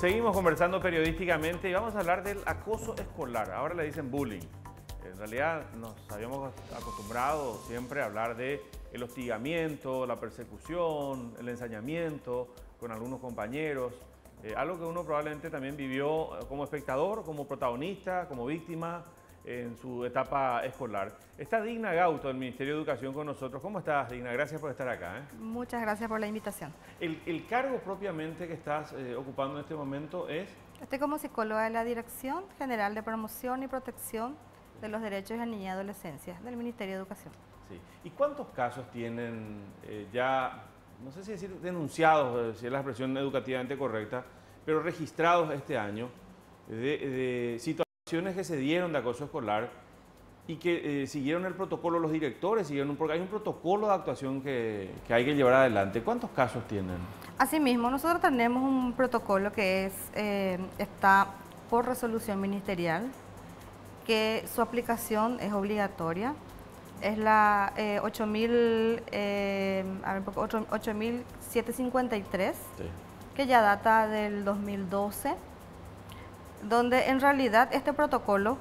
Seguimos conversando periodísticamente y vamos a hablar del acoso escolar. Ahora le dicen bullying. En realidad nos habíamos acostumbrado siempre a hablar de el hostigamiento, la persecución, el ensañamiento con algunos compañeros. Algo que uno probablemente también vivió como espectador, como protagonista, como víctima en su etapa escolar. Está Digna Gauto del Ministerio de Educación con nosotros. ¿Cómo estás, Digna? Gracias por estar acá. Muchas gracias por la invitación. El cargo propiamente que estás ocupando en este momento es... Estoy como psicóloga de la Dirección General de Promoción y Protección de los Derechos de la Niñez y Adolescencia del Ministerio de Educación. Sí. ¿Y cuántos casos tienen ya, no sé si decir denunciados, si es la expresión educativamente correcta, pero registrados este año de situaciones que se dieron de acoso escolar y que siguieron el protocolo, los directores siguieron, porque hay un protocolo de actuación que hay que llevar adelante? ¿Cuántos casos tienen? Asimismo, nosotros tenemos un protocolo que está por resolución ministerial, que su aplicación es obligatoria. Es la 8753, sí, que ya data del 2012, donde en realidad este protocolo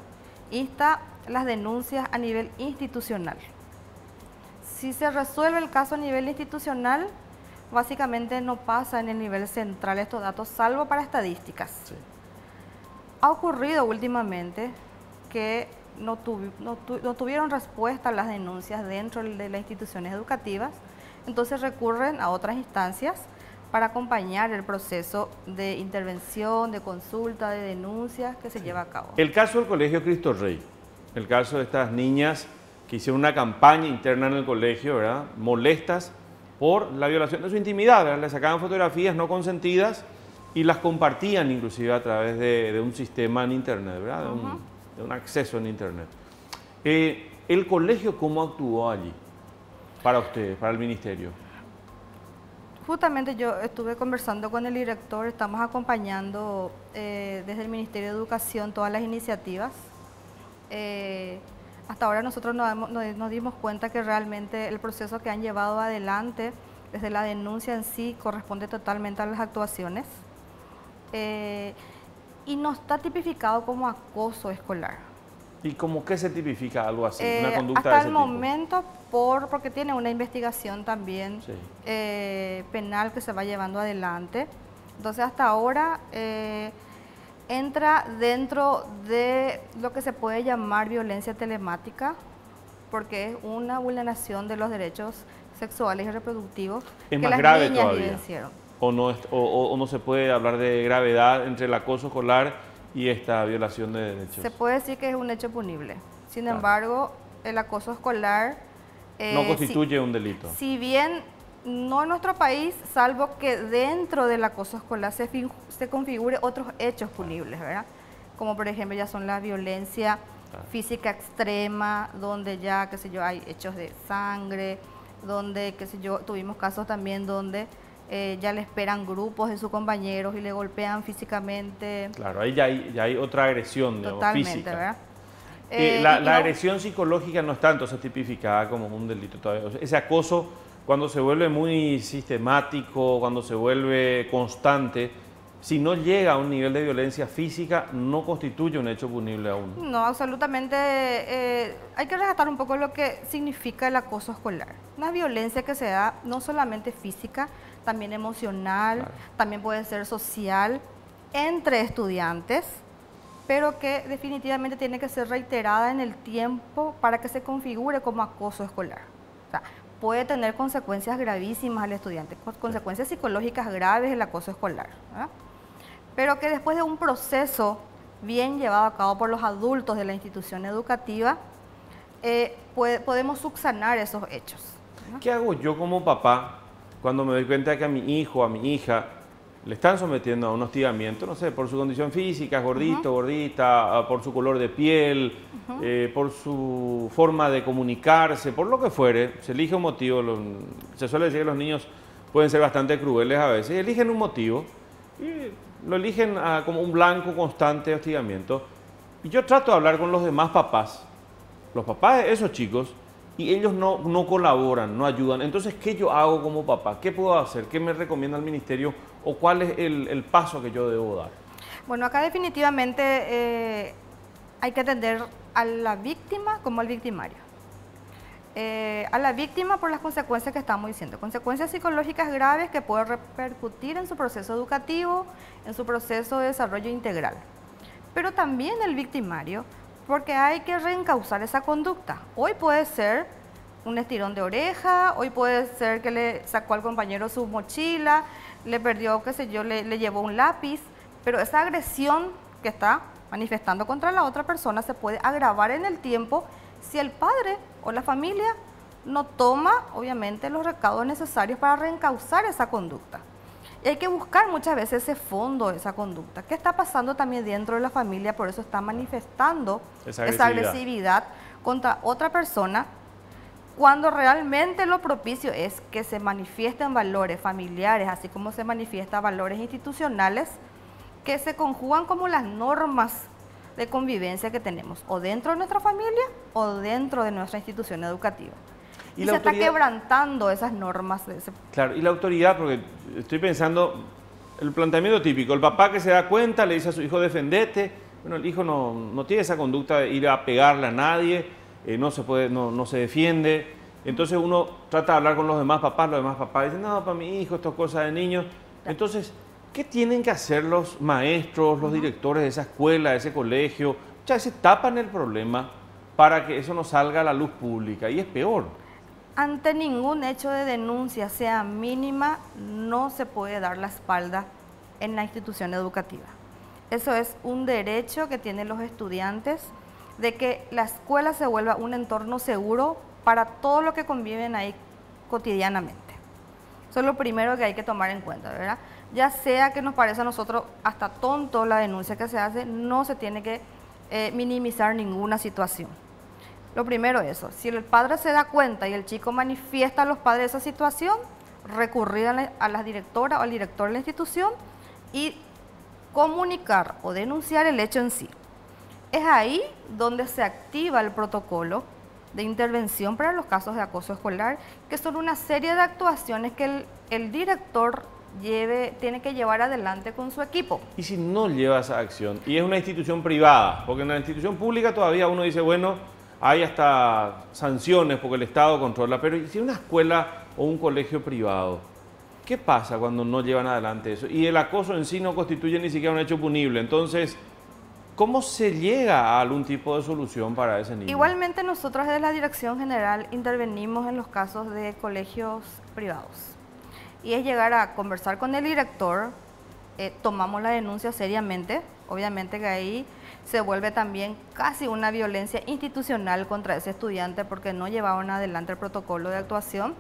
insta las denuncias a nivel institucional. Si se resuelve el caso a nivel institucional, básicamente no pasa en el nivel central estos datos, salvo para estadísticas. Sí. Ha ocurrido últimamente que no tuvieron respuesta a las denuncias dentro de las instituciones educativas, entonces recurren a otras instancias para acompañar el proceso de intervención, de consulta, de denuncias que se lleva a cabo. El caso del Colegio Cristo Rey, el caso de estas niñas que hicieron una campaña interna en el colegio, ¿verdad?, molestas por la violación de su intimidad, ¿verdad? Les sacaban fotografías no consentidas y las compartían inclusive a través de un sistema en internet, ¿verdad?, de un acceso en internet. ¿El colegio cómo actuó allí para ustedes, para el ministerio? Justamente yo estuve conversando con el director, estamos acompañando desde el Ministerio de Educación todas las iniciativas. Hasta ahora nosotros nos dimos cuenta que realmente el proceso que han llevado adelante desde la denuncia en sí corresponde totalmente a las actuaciones y no está tipificado como acoso escolar. ¿Y cómo qué se tipifica algo así? Una conducta hasta de ese el tipo. momento, porque tiene una investigación también, sí, penal que se va llevando adelante. Entonces hasta ahora entra dentro de lo que se puede llamar violencia telemática, porque es una vulneración de los derechos sexuales y reproductivos que las grave niñas todavía vivenciaron. ¿O no se puede hablar de gravedad entre el acoso escolar y esta violación de derechos? Se puede decir que es un hecho punible. Sin claro. embargo, el acoso escolar no constituye un delito. Si bien no en nuestro país, salvo que dentro del acoso escolar se configure otros hechos punibles, ¿verdad? Como por ejemplo ya son la violencia física extrema, donde ya, qué sé yo, hay hechos de sangre, donde, qué sé yo, tuvimos casos también donde ya le esperan grupos de sus compañeros y le golpean físicamente. Claro, ahí ya hay otra agresión, digamos, totalmente, física. ¿verdad? La agresión psicológica no está entonces tipificada como un delito todavía. O sea, ese acoso, cuando se vuelve muy sistemático, cuando se vuelve constante, si no llega a un nivel de violencia física, no constituye un hecho punible aún. No, absolutamente. Hay que rescatar un poco lo que significa el acoso escolar. Una violencia que se da no solamente física, también emocional, claro, también puede ser social, entre estudiantes, pero que definitivamente tiene que ser reiterada en el tiempo para que se configure como acoso escolar. O sea, puede tener consecuencias gravísimas al estudiante, consecuencias psicológicas graves el acoso escolar, ¿verdad? Pero que después de un proceso bien llevado a cabo por los adultos de la institución educativa, podemos subsanar esos hechos, ¿no? ¿Qué hago yo como papá cuando me doy cuenta de que a mi hijo, a mi hija, le están sometiendo a un hostigamiento, no sé, por su condición física, gordito, gordita, por su color de piel, por su forma de comunicarse, por lo que fuere? Se elige un motivo. Se suele decir que los niños pueden ser bastante crueles a veces, y eligen un motivo y lo eligen como un blanco constante de hostigamiento. Y yo trato de hablar con los demás papás, los papás de esos chicos, y ellos no colaboran, no ayudan. Entonces, ¿qué yo hago como papá? ¿Qué puedo hacer? ¿Qué me recomienda el ministerio? ¿O cuál es el paso que yo debo dar? Bueno, acá definitivamente hay que atender a la víctima como al victimario. A la víctima por las consecuencias que estamos diciendo, consecuencias psicológicas graves que pueden repercutir en su proceso educativo, en su proceso de desarrollo integral. Pero también el victimario, porque hay que reencauzar esa conducta. Hoy puede ser un estirón de oreja, hoy puede ser que le sacó al compañero su mochila, le perdió, qué sé yo, le llevó un lápiz, pero esa agresión que está manifestando contra la otra persona se puede agravar en el tiempo si el padre o la familia no toma, obviamente, los recaudos necesarios para reencauzar esa conducta. Y hay que buscar muchas veces ese fondo de esa conducta. ¿Qué está pasando también dentro de la familia? Por eso está manifestando esa agresividad contra otra persona, cuando realmente lo propicio es que se manifiesten valores familiares, así como se manifiestan valores institucionales, que se conjugan como las normas de convivencia que tenemos, o dentro de nuestra familia o dentro de nuestra institución educativa. Y se está quebrantando esas normas. Claro, y la autoridad, porque estoy pensando, el planteamiento típico, el papá que se da cuenta le dice a su hijo, defendete. Bueno, el hijo no tiene esa conducta de ir a pegarle a nadie, no se defiende. Entonces uno trata de hablar con los demás papás dicen, no, para mi hijo, esto es cosa de niños. Entonces, ¿qué tienen que hacer los maestros, los directores de esa escuela, de ese colegio? Muchas veces tapan el problema para que eso no salga a la luz pública, y es peor. Ante ningún hecho de denuncia, sea mínima, no se puede dar la espalda en la institución educativa. Eso es un derecho que tienen los estudiantes, de que la escuela se vuelva un entorno seguro para todo lo que conviven ahí cotidianamente. Eso es lo primero que hay que tomar en cuenta, ¿verdad? Ya sea que nos parece a nosotros hasta tonto la denuncia que se hace, no se tiene que minimizar ninguna situación. Lo primero es eso, si el padre se da cuenta y el chico manifiesta a los padres esa situación, recurrir a la directora o al director de la institución y comunicar o denunciar el hecho en sí. Es ahí donde se activa el protocolo de intervención para los casos de acoso escolar, que son una serie de actuaciones que el director tiene que llevar adelante con su equipo. ¿Y si no lleva esa acción? Y es una institución privada, porque en la institución pública todavía uno dice, bueno, hay hasta sanciones porque el Estado controla, pero si una escuela o un colegio privado, ¿qué pasa cuando no llevan adelante eso? Y el acoso en sí no constituye ni siquiera un hecho punible, entonces, ¿cómo se llega a algún tipo de solución para ese niño? Igualmente nosotros desde la Dirección General intervenimos en los casos de colegios privados. Y es llegar a conversar con el director, tomamos la denuncia seriamente, obviamente que ahí se vuelve también casi una violencia institucional contra ese estudiante porque no llevaban adelante el protocolo de actuación.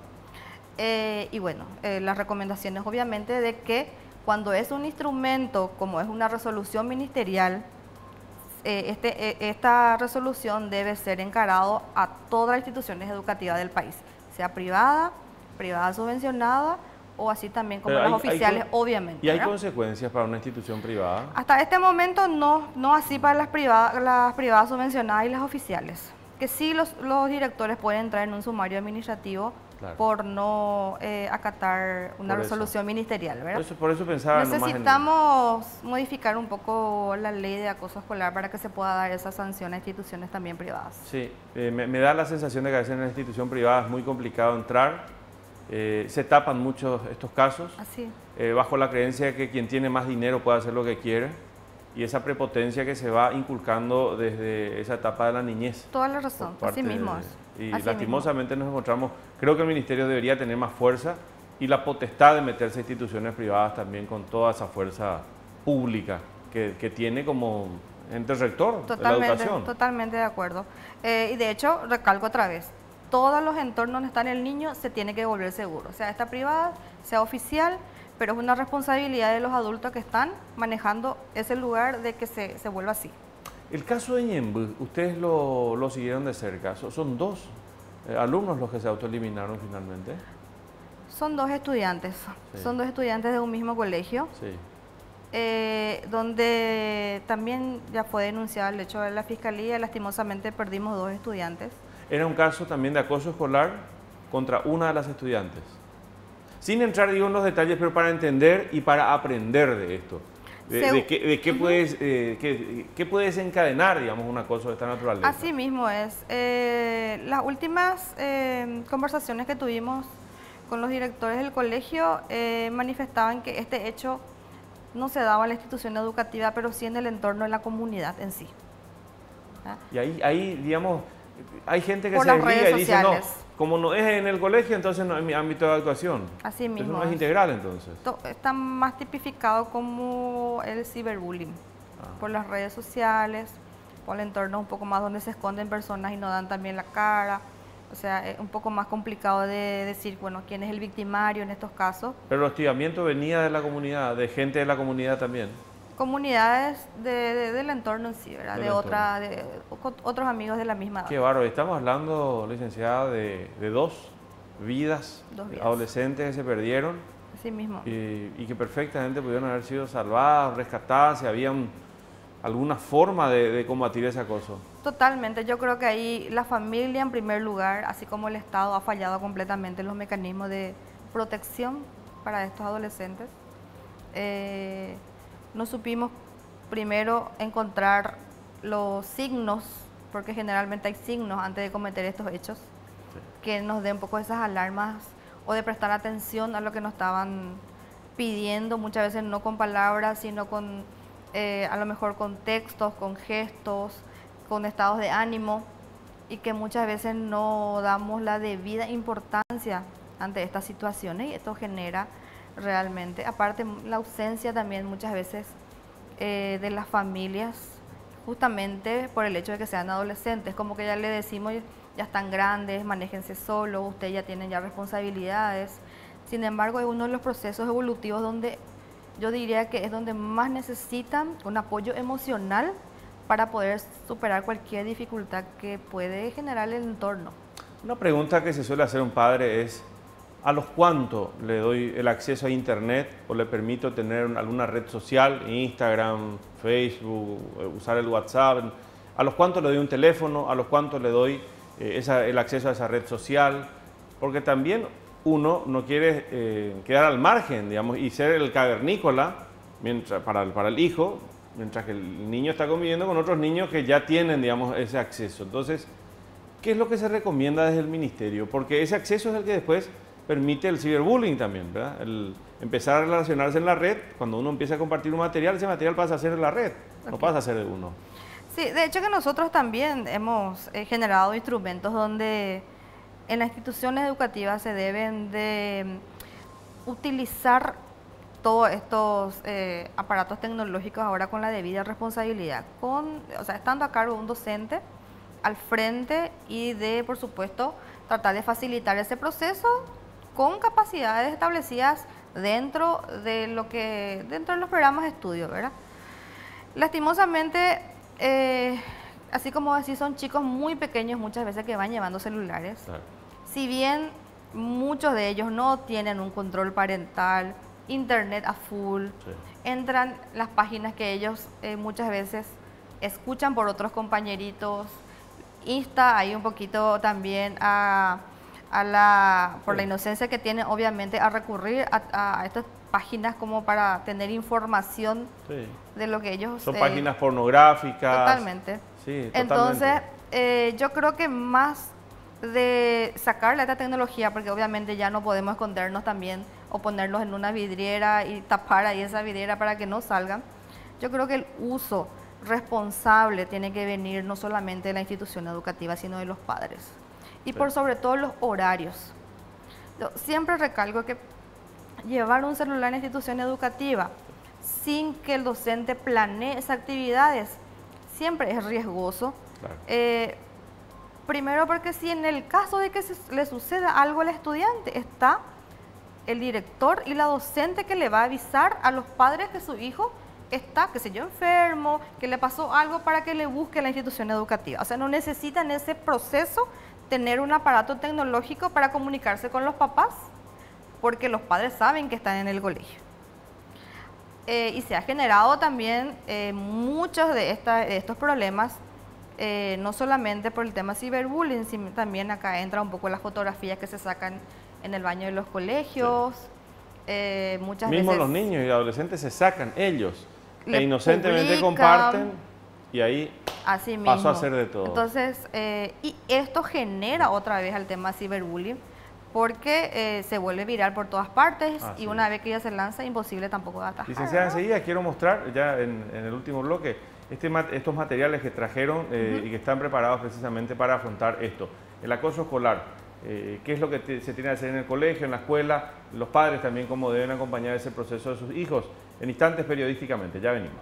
Y bueno, las recomendaciones obviamente de que cuando es un instrumento como es una resolución ministerial, esta resolución debe ser encarado a todas las instituciones educativas del país, sea privada subvencionada o así también como las oficiales, obviamente. ¿Y hay consecuencias para una institución privada? Hasta este momento no así para las privadas subvencionadas y las oficiales. Que sí los directores pueden entrar en un sumario administrativo, claro, por no acatar una resolución ministerial, ¿verdad? Por eso pensaba necesitamos modificar un poco la ley de acoso escolar para que se pueda dar esa sanción a instituciones también privadas. Sí, me da la sensación de que a veces en una institución privada es muy complicado entrar. Se tapan muchos estos casos, así, bajo la creencia de que quien tiene más dinero puede hacer lo que quiere, y esa prepotencia que se va inculcando desde esa etapa de la niñez. Toda la razón, así mismo es. Y lastimosamente nos encontramos, creo que el ministerio debería tener más fuerza y la potestad de meterse a instituciones privadas también con toda esa fuerza pública que tiene como ente rector de la educación. Totalmente de acuerdo. Y de hecho, recalco otra vez, todos los entornos donde está el niño se tiene que volver seguro, sea esta privada, sea oficial, pero es una responsabilidad de los adultos que están manejando ese lugar de que se vuelva así. El caso de Ñemby, ustedes lo siguieron de cerca, son dos alumnos los que se autoeliminaron finalmente. Son dos estudiantes, sí, son dos estudiantes de un mismo colegio, sí, donde también ya fue denunciado el hecho de la fiscalía, lastimosamente perdimos dos estudiantes. era un caso también de acoso escolar contra una de las estudiantes. Sin entrar, digo, en los detalles, pero para entender y para aprender de esto. ¿Qué puede desencadenar, digamos, un acoso de esta naturaleza? Así mismo es. Las últimas conversaciones que tuvimos con los directores del colegio manifestaban que este hecho no se daba en la institución educativa, pero sí en el entorno de la comunidad en sí. ¿Ah? Y ahí, digamos, hay gente que por se las redes desliga y dice, no, sociales. como no es en el colegio, entonces no es mi ámbito de actuación. Así mismo. Eso no es integral, entonces. Está más tipificado como el ciberbullying, por las redes sociales, por el entorno un poco más donde se esconden personas y no dan también la cara. O sea, es un poco más complicado de decir, bueno, quién es el victimario en estos casos. Pero el hostigamiento venía de la comunidad, de gente de la comunidad también. Comunidades del entorno en sí, ¿verdad? De otros amigos de la misma edad. Qué bárbaro. Estamos hablando, licenciada, de dos vidas adolescentes que se perdieron. Así mismo. Y que perfectamente pudieron haber sido salvadas, rescatadas, si había alguna forma de combatir ese acoso. Totalmente. Yo creo que ahí la familia en primer lugar, así como el Estado, ha fallado completamente en los mecanismos de protección para estos adolescentes. No supimos primero encontrar los signos, porque generalmente hay signos antes de cometer estos hechos, que nos den un poco esas alarmas o de prestar atención a lo que nos estaban pidiendo, muchas veces no con palabras, sino con a lo mejor con textos, con gestos, con estados de ánimo, y que muchas veces no damos la debida importancia ante estas situaciones, y esto genera realmente, aparte la ausencia también muchas veces de las familias, justamente por el hecho de que sean adolescentes, como que ya le decimos, ya están grandes, manéjense solos, ustedes ya tienen ya responsabilidades. Sin embargo, es uno de los procesos evolutivos donde yo diría que es donde más necesitan un apoyo emocional para poder superar cualquier dificultad que puede generar el entorno. Una pregunta que se suele hacer un padre es, ¿a los cuánto le doy el acceso a Internet o le permito tener alguna red social, Instagram, Facebook, usar el WhatsApp? ¿A los cuánto le doy un teléfono? ¿A los cuánto le doy el acceso a esa red social? Porque también uno no quiere quedar al margen, digamos, y ser el cavernícola para el hijo, mientras que el niño está conviviendo con otros niños que ya tienen, digamos, ese acceso. Entonces, ¿qué es lo que se recomienda desde el ministerio? Porque ese acceso es el que después permite el ciberbullying también, ¿verdad? El empezar a relacionarse en la red, cuando uno empieza a compartir un material, ese material pasa a ser de la red, no pasa a ser de uno. Sí, de hecho que nosotros también hemos generado instrumentos donde en las instituciones educativas se deben de utilizar todos estos aparatos tecnológicos ahora con la debida responsabilidad, o sea, estando a cargo de un docente al frente y de, por supuesto, tratar de facilitar ese proceso con capacidades establecidas dentro de los programas de estudio, ¿verdad? Lastimosamente, así como decís, son chicos muy pequeños muchas veces que van llevando celulares. Claro. Si bien muchos de ellos no tienen un control parental, internet a full, sí, entran las páginas que ellos muchas veces escuchan por otros compañeritos, insta ahí un poquito también por la inocencia que tienen, obviamente, a recurrir a estas páginas como para tener información, sí, de lo que ellos... Son páginas pornográficas. Totalmente. Sí, totalmente. Entonces, yo creo que más de sacarle esta tecnología, porque obviamente ya no podemos escondernos también o ponerlos en una vidriera y tapar ahí esa vidriera para que no salgan, yo creo que el uso responsable tiene que venir no solamente de la institución educativa, sino de los padres. Y por sobre todo los horarios. Yo siempre recalco que llevar un celular en la institución educativa sin que el docente planee esas actividades siempre es riesgoso. Claro. Primero porque si en el caso de que le suceda algo al estudiante, está el director y la docente que le va a avisar a los padres que su hijo está, qué sé yo, enfermo, que le pasó algo para que le busque la institución educativa. O sea, no necesitan ese proceso tener un aparato tecnológico para comunicarse con los papás, porque los padres saben que están en el colegio. Y se ha generado también muchos de estos problemas no solamente por el tema ciberbullying, sino también acá entra un poco las fotografías que se sacan en el baño de los colegios. Sí. Muchas Mismo veces los niños y adolescentes se sacan ellos e inocentemente comparten y ahí así mismo pasó a ser de todo. Entonces, y esto genera otra vez al tema ciberbullying, porque se vuelve viral por todas partes y una vez que ya se lanza, imposible tampoco de atajar. Licenciada, enseguida quiero mostrar ya en el último bloque estos materiales que trajeron y que están preparados precisamente para afrontar esto. El acoso escolar, qué es lo que se tiene que hacer en el colegio, en la escuela, los padres también cómo deben acompañar ese proceso de sus hijos. En instantes periodísticamente, ya venimos.